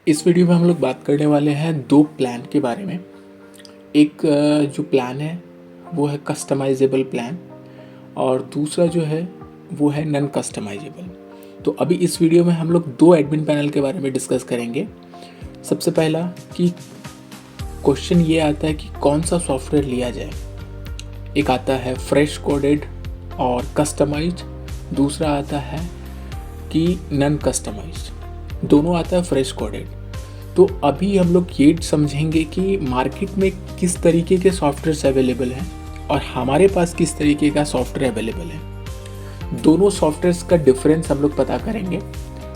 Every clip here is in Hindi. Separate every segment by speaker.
Speaker 1: इस वीडियो में हम लोग बात करने वाले हैं दो प्लान के बारे में। एक जो प्लान है वो है कस्टमाइजेबल प्लान और दूसरा जो है वो है नॉन कस्टमाइजेबल। तो अभी इस वीडियो में हम लोग दो एडमिन पैनल के बारे में डिस्कस करेंगे। सबसे पहला कि क्वेश्चन ये आता है कि कौन सा सॉफ्टवेयर लिया जाए। एक आता है फ्रेश कोडेड और कस्टमाइज्ड, दूसरा आता है कि नॉन कस्टमाइज्ड। दोनों आता है फ्रेश कोडेड। तो अभी हम लोग ये समझेंगे कि मार्केट में किस तरीके के सॉफ्टवेयर्स अवेलेबल हैं और हमारे पास किस तरीके का सॉफ्टवेयर अवेलेबल है। दोनों सॉफ्टवेयर्स का डिफरेंस हम लोग पता करेंगे।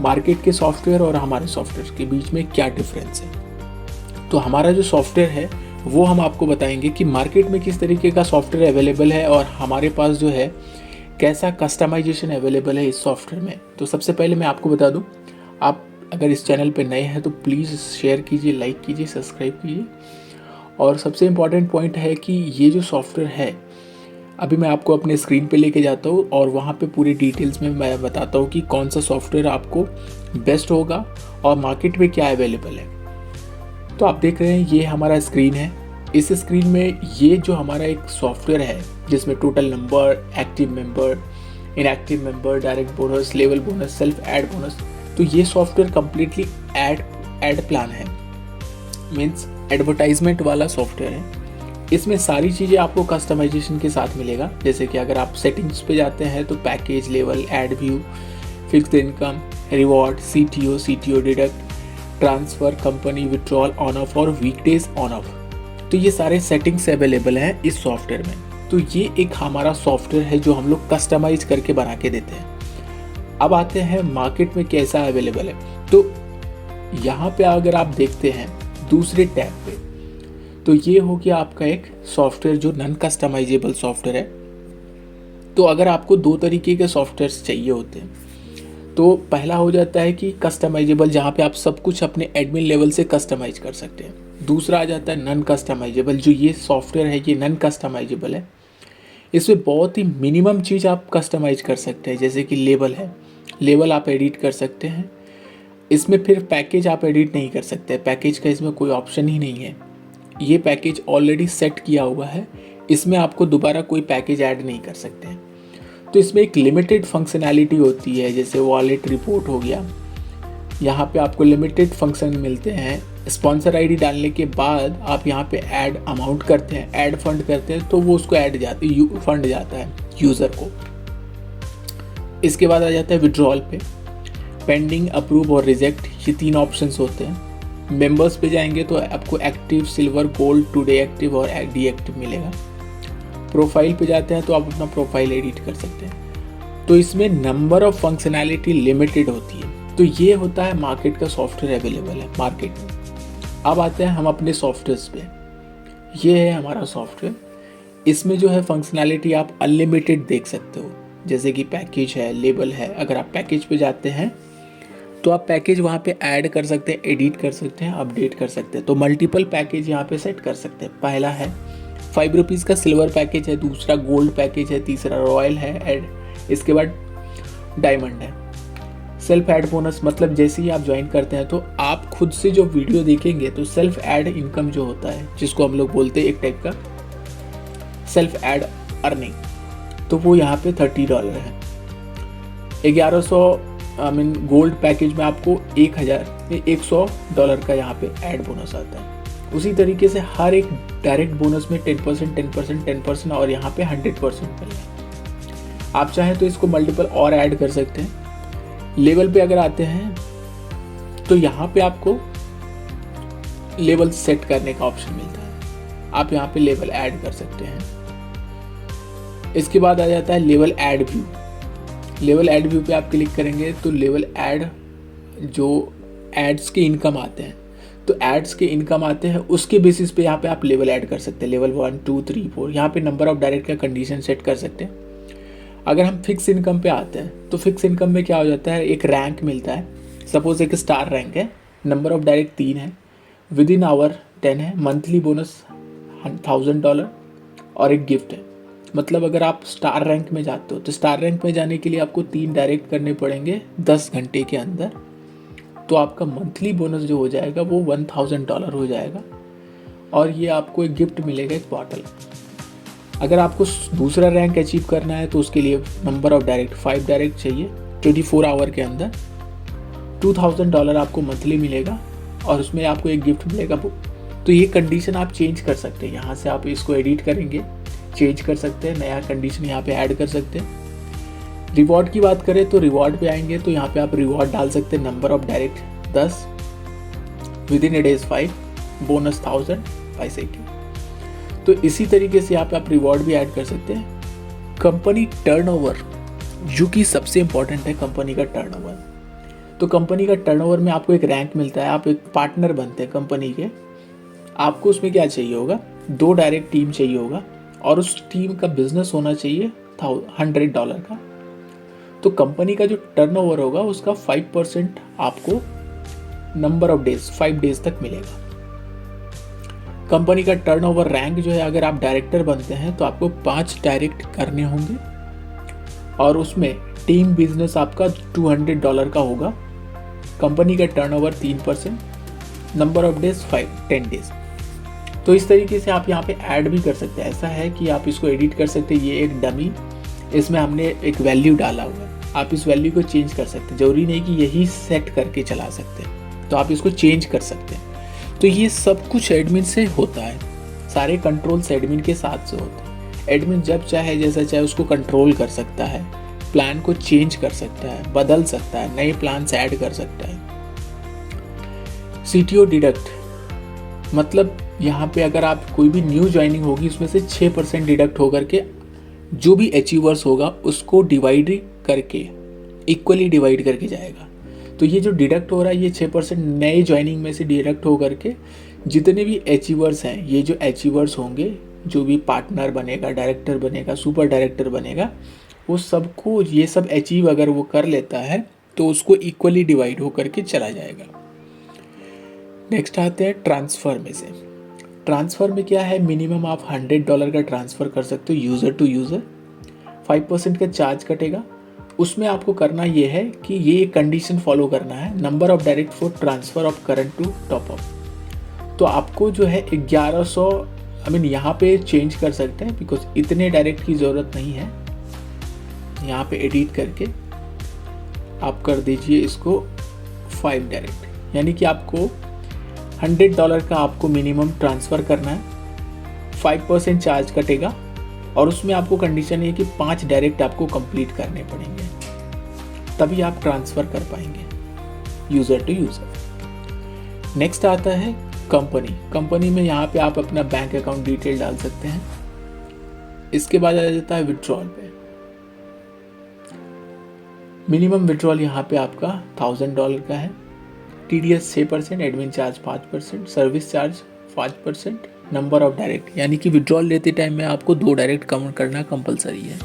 Speaker 1: मार्केट के सॉफ्टवेयर और हमारे सॉफ्टवेयर के बीच में क्या डिफरेंस है। तो हमारा जो सॉफ्टवेयर है वो हम आपको बताएंगे कि मार्केट में किस तरीके का सॉफ्टवेयर अवेलेबल है और हमारे पास जो है कैसा कस्टमाइजेशन अवेलेबल है इस सॉफ्टवेयर में। तो सबसे पहले मैं आपको बता दूं, आप अगर इस चैनल पे नए हैं तो प्लीज़ शेयर कीजिए, लाइक कीजिए, सब्सक्राइब कीजिए। और सबसे इम्पॉर्टेंट पॉइंट है कि ये जो सॉफ्टवेयर है अभी मैं आपको अपने स्क्रीन पे लेके जाता हूँ और वहाँ पे पूरी डिटेल्स में मैं बताता हूँ कि कौन सा सॉफ्टवेयर आपको बेस्ट होगा और मार्केट में क्या अवेलेबल है। तो आप देख रहे हैं ये हमारा स्क्रीन है। इस स्क्रीन में ये जो हमारा एक सॉफ्टवेयर है जिसमें total number, active member, inactive member, direct bonus, level bonus, self add bonus, तो ये सॉफ्टवेयर कम्प्लीटली एड प्लान है, मीन्स एडवर्टाइजमेंट वाला सॉफ्टवेयर है। इसमें सारी चीज़ें आपको कस्टमाइजेशन के साथ मिलेगा। जैसे कि अगर आप सेटिंग्स पे जाते हैं तो package, level, add view, fixed income, reward, CTO deduct, transfer, company withdrawal, on off और वीकडेज ऑन ऑफ, तो ये सारे सेटिंग्स अवेलेबल हैं इस सॉफ्टवेयर में। तो ये एक हमारा सॉफ्टवेयर है जो हम लोग कस्टमाइज करके बना के देते हैं। अब आते हैं मार्केट में कैसा अवेलेबल है। तो यहाँ पे अगर आप देखते हैं दूसरे टैब पे, तो ये हो गया आपका एक सॉफ्टवेयर जो नॉन कस्टमाइजेबल सॉफ्टवेयर है। तो अगर आपको दो तरीके के सॉफ्टवेयर्स चाहिए होते हैं तो पहला हो जाता है कि कस्टमाइजेबल, जहाँ पे आप सब कुछ अपने एडमिन लेवल से कस्टमाइज कर सकते हैं। दूसरा आ जाता है नॉन कस्टमाइजेबल, जो ये सॉफ्टवेयर है ये नॉन कस्टमाइजेबल है। इसमें बहुत ही मिनिमम चीज़ आप कस्टमाइज कर सकते हैं। जैसे कि लेवल है, लेवल आप एडिट कर सकते हैं। इसमें फिर पैकेज आप एडिट नहीं कर सकते, पैकेज का इसमें कोई ऑप्शन ही नहीं है। ये पैकेज ऑलरेडी सेट किया हुआ है, इसमें आपको दोबारा कोई पैकेज ऐड नहीं कर सकते हैं। तो इसमें एक लिमिटेड फंक्शनैलिटी होती है, जैसे वॉलेट रिपोर्ट हो गया, यहाँ पे आपको लिमिटेड फंक्शन मिलते हैं। स्पॉन्सर आईडी डालने के बाद आप यहाँ पे ऐड अमाउंट करते हैं, ऐड फंड करते हैं, तो वो उसको फंड जाता है यूज़र को। इसके बाद आ जाता है विड्रॉल पे, पेंडिंग, अप्रूव और रिजेक्ट, ये तीन ऑप्शंस होते हैं। मेंबर्स पे जाएंगे तो आपको active, silver, gold, today active और डीएक्टिव मिलेगा। प्रोफाइल पे जाते हैं तो आप अपना प्रोफाइल एडिट कर सकते हैं। तो इसमें नंबर ऑफ फंक्शनैलिटी लिमिटेड होती है। तो ये होता है मार्केट का सॉफ्टवेयर अवेलेबल है मार्केट में। अब आते हैं हम अपने सॉफ्टवेयर्स पे। ये है हमारा सॉफ्टवेयर। इसमें जो है फंक्शनैलिटी आप अनलिमिटेड देख सकते हो। जैसे कि पैकेज है, लेबल है। अगर आप पैकेज पे जाते हैं तो आप पैकेज वहाँ पे ऐड कर सकते हैं, एडिट कर सकते हैं, अपडेट कर सकते हैं। तो मल्टीपल पैकेज यहाँ पे सेट कर सकते हैं। पहला है ₹5 का सिल्वर पैकेज है, दूसरा गोल्ड पैकेज है, तीसरा रॉयल है ऐड, इसके बाद डायमंड है। सेल्फ ऐड बोनस मतलब जैसे ही आप ज्वाइन करते हैं तो आप खुद से जो वीडियो देखेंगे तो सेल्फ ऐड इनकम जो होता है, जिसको हम लोग बोलते हैं एक टाइप का सेल्फ ऐड अर्निंग, तो वो यहाँ पे $30 है। 1100 गोल्ड पैकेज में आपको $100 का यहाँ पे ऐड बोनस आता है। उसी तरीके से हर एक डायरेक्ट बोनस में 10%, 10%, 10% और यहाँ पे 100% मिल रहा है। आप चाहें तो इसको मल्टीपल और ऐड कर सकते हैं। लेवल पे अगर आते हैं तो यहाँ पे आपको लेवल सेट करने का ऑप्शन मिलता है, आप यहाँ पे लेवल ऐड कर सकते हैं। इसके बाद आ जाता है level add view. Level add view पे आप क्लिक करेंगे तो लेवल ऐड जो एड्स के इनकम आते हैं, तो एड्स के इनकम आते हैं उसके बेसिस पे यहाँ पे आप लेवल ऐड कर सकते हैं। लेवल 1, 2, 3, 4, यहाँ पे नंबर ऑफ डायरेक्ट का कंडीशन सेट कर सकते हैं। अगर हम फिक्स इनकम पे आते हैं तो फिक्स इनकम में क्या हो जाता है, एक रैंक मिलता है। सपोज एक स्टार रैंक है, नंबर ऑफ डायरेक्ट 3 है, विद इन आवर 10 है, मंथली बोनस $1000 और एक गिफ्ट है। मतलब अगर आप स्टार रैंक में जाते हो तो स्टार रैंक में जाने के लिए आपको 3 डायरेक्ट करने पड़ेंगे 10 घंटे के अंदर, तो आपका मंथली बोनस जो हो जाएगा वो $1000 हो जाएगा, और ये आपको एक गिफ्ट मिलेगा, एक बॉटल। अगर आपको दूसरा रैंक अचीव करना है तो उसके लिए नंबर ऑफ डायरेक्ट 5 डायरेक्ट चाहिए 24 आवर के अंदर। $2000 आपको मंथली मिलेगा और उसमें आपको एक गिफ्ट मिलेगा बुक। तो ये कंडीशन आप चेंज कर सकते हैं, यहाँ से आप इसको एडिट करेंगे, चेंज कर सकते हैं, नया कंडीशन यहाँ पे ऐड कर सकते हैं। रिवॉर्ड की बात करें तो रिवॉर्ड पे आएंगे तो यहाँ पे आप रिवॉर्ड डाल सकते हैं, number of direct 10, within A days 5, bonus 1000, vice 80। तो इसी तरीके से यहाँ पे आप रिवॉर्ड भी ऐड कर सकते हैं। कंपनी टर्नओवर, जो कि सबसे इंपॉर्टेंट है, कंपनी का टर्नओवर। तो कंपनी का टर्नओवर में आपको एक रैंक मिलता है, आप एक पार्टनर बनते हैं कंपनी के। आपको उसमें क्या चाहिए होगा, 2 डायरेक्ट टीम चाहिए होगा, और उस टीम का बिजनेस होना चाहिए $100 का। तो कंपनी का जो टर्नओवर होगा उसका 5% आपको नंबर ऑफ डेज 5 डेज तक मिलेगा। कंपनी का टर्नओवर रैंक जो है, अगर आप डायरेक्टर बनते हैं तो आपको 5 डायरेक्ट करने होंगे, और उसमें टीम बिजनेस आपका $200 का होगा। कंपनी का turnover 3%, number of days 10 days. तो इस तरीके से आप यहाँ पे ऐड भी कर सकते हैं। ऐसा है कि आप इसको एडिट कर सकते हैं, ये एक डमी, इसमें हमने एक वैल्यू डाला हुआ है, आप इस वैल्यू को चेंज कर सकते हैं। जरूरी नहीं कि यही सेट करके चला सकते हैं, तो आप इसको चेंज कर सकते हैं। तो ये सब कुछ एडमिन से होता है, सारे कंट्रोल्स एडमिन के साथ से होते हैं। एडमिन जब चाहे जैसा चाहे उसको कंट्रोल कर सकता है, प्लान को चेंज कर सकता है, बदल सकता है, नए प्लान्स ऐड कर सकता है। CTO डिडक्ट, मतलब यहाँ पे अगर आप कोई भी न्यू ज्वाइनिंग होगी उसमें से 6% डिडक्ट होकर के जो भी अचीवर्स होगा उसको डिवाइड करके, इक्वली डिवाइड करके जाएगा। तो ये जो डिडक्ट हो रहा है ये 6% नए ज्वाइनिंग में से डिडक्ट हो करके जितने भी अचीवर्स हैं, ये जो अचीवर्स होंगे, जो भी पार्टनर बनेगा, डायरेक्टर बनेगा, सुपर डायरेक्टर बनेगा, वो सबको ये सब अचीव अगर वो कर लेता है तो उसको इक्वली डिवाइड हो करके चला जाएगा। नेक्स्ट आते हैं ट्रांसफ़र में से। ट्रांसफ़र में क्या है, मिनिमम आप $100 का ट्रांसफ़र कर सकते हो यूज़र टू यूज़र, 5% का चार्ज कटेगा। उसमें आपको करना ये है कि ये कंडीशन फॉलो करना है, number of direct for transfer of current to top up. तो आपको जो है 1100, यहाँ पे चेंज कर सकते हैं बिकॉज इतने डायरेक्ट की ज़रूरत नहीं है। यहाँ पे एडिट करके आप कर दीजिए इसको 5 डायरेक्ट, यानी कि आपको $100 का आपको मिनिमम ट्रांसफ़र करना है, 5% चार्ज कटेगा, और उसमें आपको कंडीशन है कि 5 डायरेक्ट आपको कंप्लीट करने पड़ेंगे, तभी आप ट्रांसफ़र कर पाएंगे यूज़र टू यूज़र। नेक्स्ट आता है कंपनी। कंपनी में यहाँ पे आप अपना बैंक अकाउंट डिटेल डाल सकते हैं। इसके बाद आ जाता है विड्रॉल पे। मिनिमम विड्रॉल यहाँ पे आपका $1000 का है, TDS 6%, admin charge 5%, service charge 5%, number of direct, यानी कि विड्रॉल लेते टाइम में आपको 2 डायरेक्ट काउंट करना कंपलसरी है।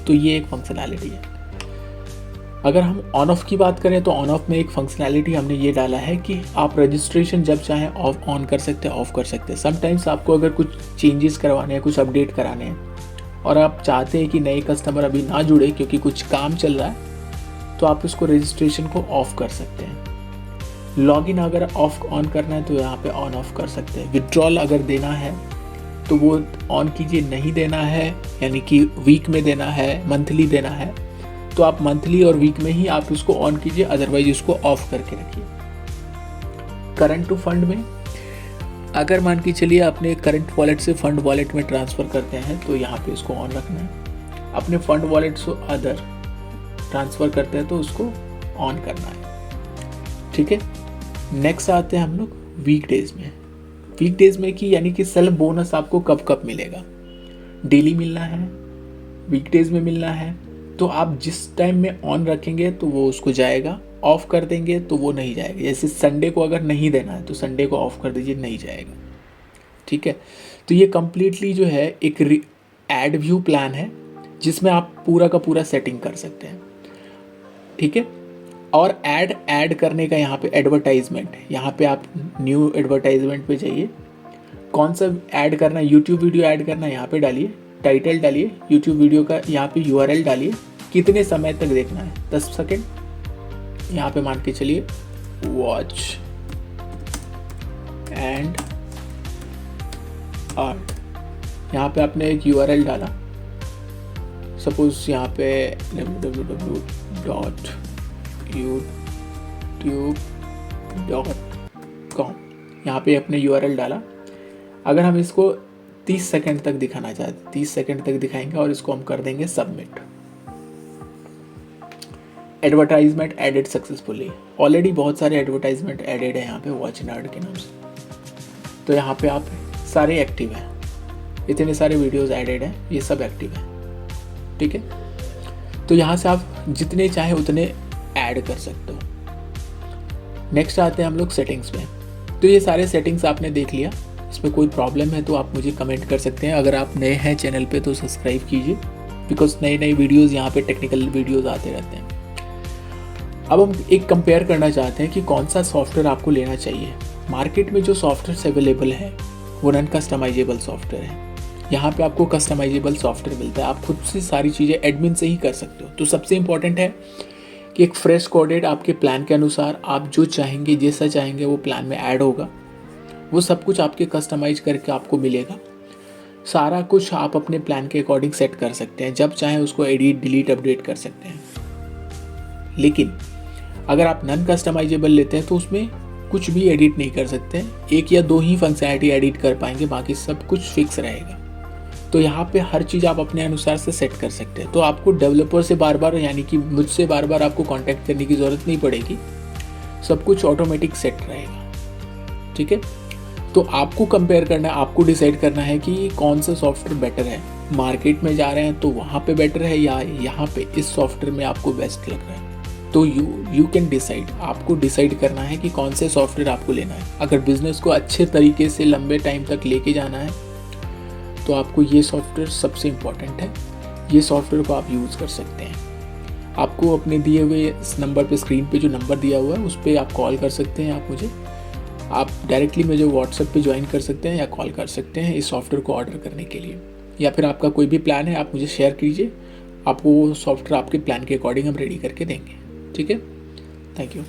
Speaker 1: तो ये एक फंक्शनैलिटी है। अगर हम ऑन ऑफ की बात करें तो ऑन ऑफ में एक फंक्शनैलिटी हमने ये डाला है कि आप रजिस्ट्रेशन जब चाहें ऑफ ऑन कर सकते हैं, ऑफ कर सकते हैं। समटाइम्स आपको अगर कुछ चेंजेस करवाने हैं, कुछ अपडेट कराने हैं, और आप चाहते हैं कि नए कस्टमर अभी ना जुड़े क्योंकि कुछ काम चल रहा है, तो आप इसको रजिस्ट्रेशन को ऑफ कर सकते हैं। लॉगिन अगर ऑफ ऑन करना है तो यहाँ पे ऑन ऑफ कर सकते हैं। विड्रॉल अगर देना है तो वो ऑन कीजिए, नहीं देना है यानी कि वीक में देना है, मंथली देना है, तो आप मंथली और वीक में ही आप इसको ऑन कीजिए, अदरवाइज इसको ऑफ करके रखिए। करंट टू फंड में अगर मान के चलिए अपने करंट वॉलेट से फंड वॉलेट में ट्रांसफ़र करते हैं तो यहाँ पे इसको ऑन रखना है। अपने फंड वॉलेट से अदर ट्रांसफ़र करते हैं तो उसको ऑन करना है। ठीक है, नेक्स्ट आते हैं हम लोग वीकडेज में। वीकडेज में कि यानी कि सेल्फ बोनस आपको कब कब मिलेगा, डेली मिलना है, वीकडेज में मिलना है। तो आप जिस टाइम में ऑन रखेंगे तो वो उसको जाएगा, ऑफ कर देंगे तो वो नहीं जाएगा। जैसे संडे को अगर नहीं देना है तो संडे को ऑफ कर दीजिए, नहीं जाएगा। ठीक है, तो ये कम्प्लीटली जो है एक एड व्यू प्लान है जिसमें आप पूरा का पूरा सेटिंग कर सकते हैं। ठीक है, और ऐड करने का यहाँ पे एडवर्टाइजमेंट, यहाँ पे आप न्यू एडवर्टाइजमेंट पे जाइए। कौन सा ऐड करना है, यूट्यूब वीडियो ऐड करना है, यहाँ पे डालिए, टाइटल डालिए, यूट्यूब वीडियो का यहाँ पे URL डालिए, कितने समय तक देखना है, 10 सेकेंड यहाँ पे मान के चलिए वॉच एंड अर्न। यहाँ पे आपने एक URL डाला, सपोज यहाँ पे www.youtube.com, यहाँ पे अपने URL डाला। अगर हम इसको 30 सेकंड तक दिखाना चाहते 30 सेकंड तक दिखाएंगे और इसको हम कर देंगे submit. Advertisement added successfully. Already बहुत सारे एडवर्टाइजमेंट एडेड है यहाँ पे वॉच एंड अर्न के नाम से, तो यहाँ पे आप सारे एक्टिव हैं, इतने सारे वीडियोस एडेड हैं, ये सब एक्टिव हैं, ठीक है। तो यहाँ से आप जितने चाहे उतने ऐड कर सकते हो। नेक्स्ट आते हैं हम लोग सेटिंग्स में। तो ये सारे सेटिंग्स आपने देख लिया, इसमें कोई प्रॉब्लम है तो आप मुझे कमेंट कर सकते हैं। अगर आप नए हैं चैनल पे तो सब्सक्राइब कीजिए, बिकॉज नई नई वीडियोस यहाँ पे टेक्निकल वीडियोस आते रहते हैं। अब हम एक कंपेयर करना चाहते हैं कि कौन सा सॉफ्टवेयर आपको लेना चाहिए। मार्केट में जो सॉफ्टवेयर अवेलेबल है वो नॉन कस्टमाइजेबल सॉफ्टवेयर है। यहाँ पे आपको कस्टमाइजेबल सॉफ्टवेयर मिलता है, आप खुद से सारी चीज़ें एडमिन से ही कर सकते हो। तो सबसे इम्पॉर्टेंट है कि एक फ्रेश कोडेड आपके प्लान के अनुसार आप जो चाहेंगे, जैसा चाहेंगे वो प्लान में ऐड होगा, वो सब कुछ आपके कस्टमाइज करके आपको मिलेगा। सारा कुछ आप अपने प्लान के अकॉर्डिंग सेट कर सकते हैं, जब चाहें उसको एडिट डिलीट अपडेट कर सकते हैं। लेकिन अगर आप नॉन कस्टमाइजेबल लेते हैं तो उसमें कुछ भी एडिट नहीं कर सकते, एक या दो ही फंक्शनैलिटी एडिट कर पाएंगे, बाकी सब कुछ फिक्स रहेगा। तो यहाँ पे हर चीज़ आप अपने अनुसार से सेट कर सकते हैं। तो आपको डेवलपर से बार बार, यानी कि मुझसे बार बार आपको कांटेक्ट करने की ज़रूरत नहीं पड़ेगी, सब कुछ ऑटोमेटिक सेट रहेगा, ठीक है। तो आपको कंपेयर करना है, आपको डिसाइड करना है कि कौन सा सॉफ्टवेयर बेटर है। मार्केट में जा रहे हैं तो वहाँ पे बेटर है या यहाँ पे इस सॉफ्टवेयर में आपको बेस्ट लग रहा है। तो यू कैन डिसाइड, आपको डिसाइड करना है कि कौन से सॉफ्टवेयर आपको लेना है। अगर बिजनेस को अच्छे तरीके से लंबे टाइम तक लेके जाना है तो आपको ये सॉफ्टवेयर सबसे इम्पॉर्टेंट है। ये सॉफ्टवेयर को आप यूज़ कर सकते हैं। आपको अपने दिए हुए इस नंबर पे, स्क्रीन पे जो नंबर दिया हुआ है उस पर आप कॉल कर सकते हैं। आप डायरेक्टली मुझे व्हाट्सएप पे ज्वाइन कर सकते हैं या कॉल कर सकते हैं इस सॉफ्टवेयर को ऑर्डर करने के लिए। या फिर आपका कोई भी प्लान है आप मुझे शेयर कीजिए, आपको वो सॉफ्टवेयर आपके प्लान के अकॉर्डिंग हम रेडी करके देंगे, ठीक है। Thank you.